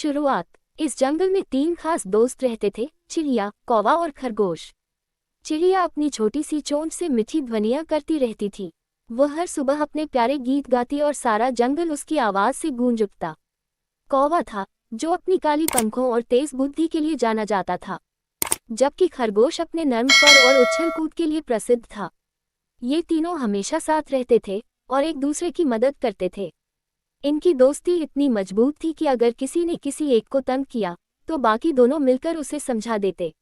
शुरुआत। इस जंगल में 3 खास दोस्त रहते थे, चिड़िया, कौवा और खरगोश। चिड़िया अपनी छोटी सी चोंच से मीठी ध्वनियां करती रहती थी। वह हर सुबह अपने प्यारे गीत गाती और सारा जंगल उसकी आवाज से गूंज उठता। कौवा था, जो अपनी काली पंखों और तेज बुद्धि के लिए जाना जाता था, जबकि खरगोश अपने नर्म फर और उछल कूद के लिए प्रसिद्ध था। ये तीनों हमेशा साथ रहते थे और एक दूसरे की मदद करते थे। इनकी दोस्ती इतनी मजबूत थी कि अगर किसी ने किसी एक को तंग किया तो बाकी दोनों मिलकर उसे समझा देते।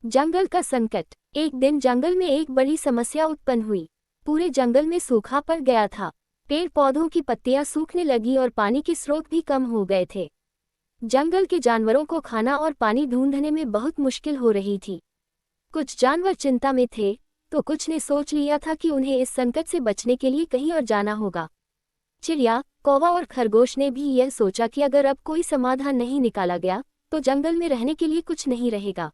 जंगल का संकट। एक दिन जंगल में एक बड़ी समस्या उत्पन्न हुई। पूरे जंगल में सूखा पड़ गया था। पेड़ पौधों की पत्तियां सूखने लगी और पानी के स्रोत भी कम हो गए थे। जंगल के जानवरों को खाना और पानी ढूंढने में बहुत मुश्किल हो रही थी। कुछ जानवर चिंता में थे तो कुछ ने सोच लिया था कि उन्हें इस संकट से बचने के लिए कहीं और जाना होगा। चिड़िया, कौवा और खरगोश ने भी यह सोचा कि अगर अब कोई समाधान नहीं निकाला गया तो जंगल में रहने के लिए कुछ नहीं रहेगा।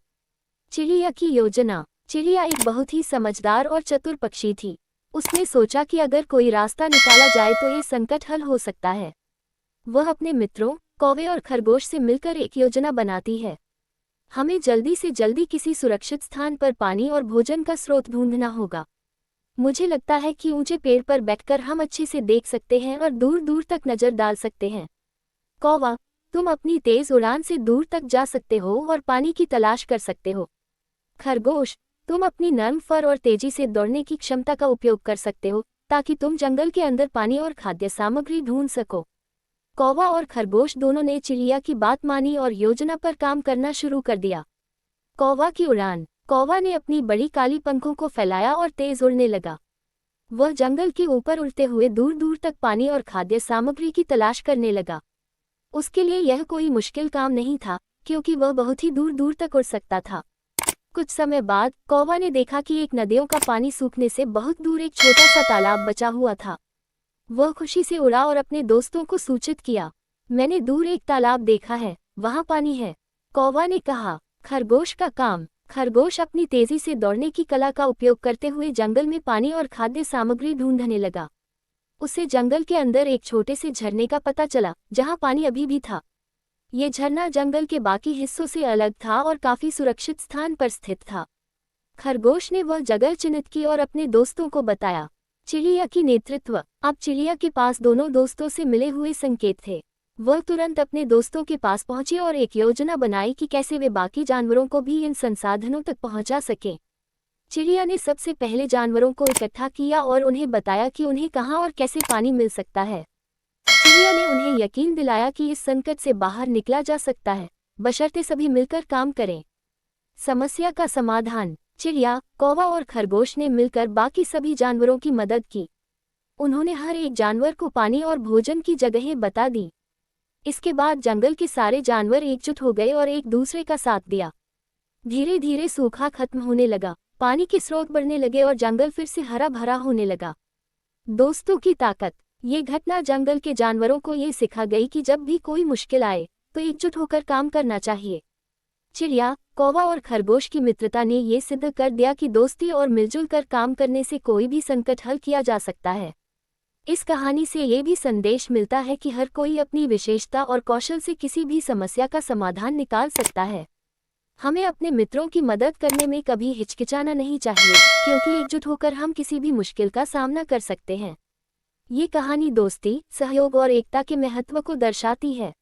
चिड़िया की योजना। चिड़िया एक बहुत ही समझदार और चतुर पक्षी थी। उसने सोचा कि अगर कोई रास्ता निकाला जाए तो ये संकट हल हो सकता है। वह अपने मित्रों कौवे और खरगोश से मिलकर एक योजना बनाती है। हमें जल्दी से जल्दी किसी सुरक्षित स्थान पर पानी और भोजन का स्रोत ढूंढना होगा। मुझे लगता है कि ऊंचे पेड़ पर बैठकर हम अच्छे से देख सकते हैं और दूर दूर तक नजर डाल सकते हैं। कौवा, तुम अपनी तेज उड़ान से दूर तक जा सकते हो और पानी की तलाश कर सकते हो। खरगोश, तुम अपनी नर्म फर और तेजी से दौड़ने की क्षमता का उपयोग कर सकते हो ताकि तुम जंगल के अंदर पानी और खाद्य सामग्री ढूंढ सको। कौवा और खरगोश दोनों ने चिड़िया की बात मानी और योजना पर काम करना शुरू कर दिया। कौवा की उड़ान। कौवा ने अपनी बड़ी काली पंखों को फैलाया और तेज उड़ने लगा। वह जंगल के ऊपर उड़ते हुए दूर दूर तक पानी और खाद्य सामग्री की तलाश करने लगा। उसके लिए यह कोई मुश्किल काम नहीं था, क्योंकि वह बहुत ही दूर दूर तक उड़ सकता था। कुछ समय बाद कौवा ने देखा कि एक नदियों का पानी सूखने से बहुत दूर एक छोटा सा तालाब बचा हुआ था। वह खुशी से उड़ा और अपने दोस्तों को सूचित किया, मैंने दूर एक तालाब देखा है, वहां पानी है। कौवा ने कहा। खरगोश का काम। खरगोश अपनी तेजी से दौड़ने की कला का उपयोग करते हुए जंगल में पानी और खाद्य सामग्री ढूंढने लगा। उसे जंगल के अंदर एक छोटे से झरने का पता चला, जहां पानी अभी भी था। ये झरना जंगल के बाकी हिस्सों से अलग था और काफी सुरक्षित स्थान पर स्थित था। खरगोश ने वह जगह चिन्हित की और अपने दोस्तों को बताया। चिड़िया की नेतृत्व। अब चिड़िया के पास दोनों दोस्तों से मिले हुए संकेत थे। वह तुरंत अपने दोस्तों के पास पहुंची और एक योजना बनाई कि कैसे वे बाकी जानवरों को भी इन संसाधनों तक पहुंचा सकें। चिड़िया ने सबसे पहले जानवरों को इकट्ठा किया और उन्हें बताया कि उन्हें कहां और कैसे पानी मिल सकता है। चिड़िया ने उन्हें यकीन दिलाया कि इस संकट से बाहर निकला जा सकता है, बशर्ते सभी मिलकर काम करें। समस्या का समाधान। चिड़िया, कौवा और खरगोश ने मिलकर बाकी सभी जानवरों की मदद की। उन्होंने हर एक जानवर को पानी और भोजन की जगहें बता दी। इसके बाद जंगल के सारे जानवर एकजुट हो गए और एक दूसरे का साथ दिया। धीरे धीरे सूखा खत्म होने लगा, पानी के स्रोत बढ़ने लगे और जंगल फिर से हरा भरा होने लगा। दोस्तों की ताकत। ये घटना जंगल के जानवरों को ये सिखा गई कि जब भी कोई मुश्किल आए तो एकजुट होकर काम करना चाहिए। चिड़िया, कौवा और खरगोश की मित्रता ने ये सिद्ध कर दिया कि दोस्ती और मिलजुल कर काम करने से कोई भी संकट हल किया जा सकता है। इस कहानी से ये भी संदेश मिलता है कि हर कोई अपनी विशेषता और कौशल से किसी भी समस्या का समाधान निकाल सकता है। हमें अपने मित्रों की मदद करने में कभी हिचकिचाना नहीं चाहिए, क्योंकि एकजुट होकर हम किसी भी मुश्किल का सामना कर सकते हैं। ये कहानी दोस्ती, सहयोग और एकता के महत्व को दर्शाती है।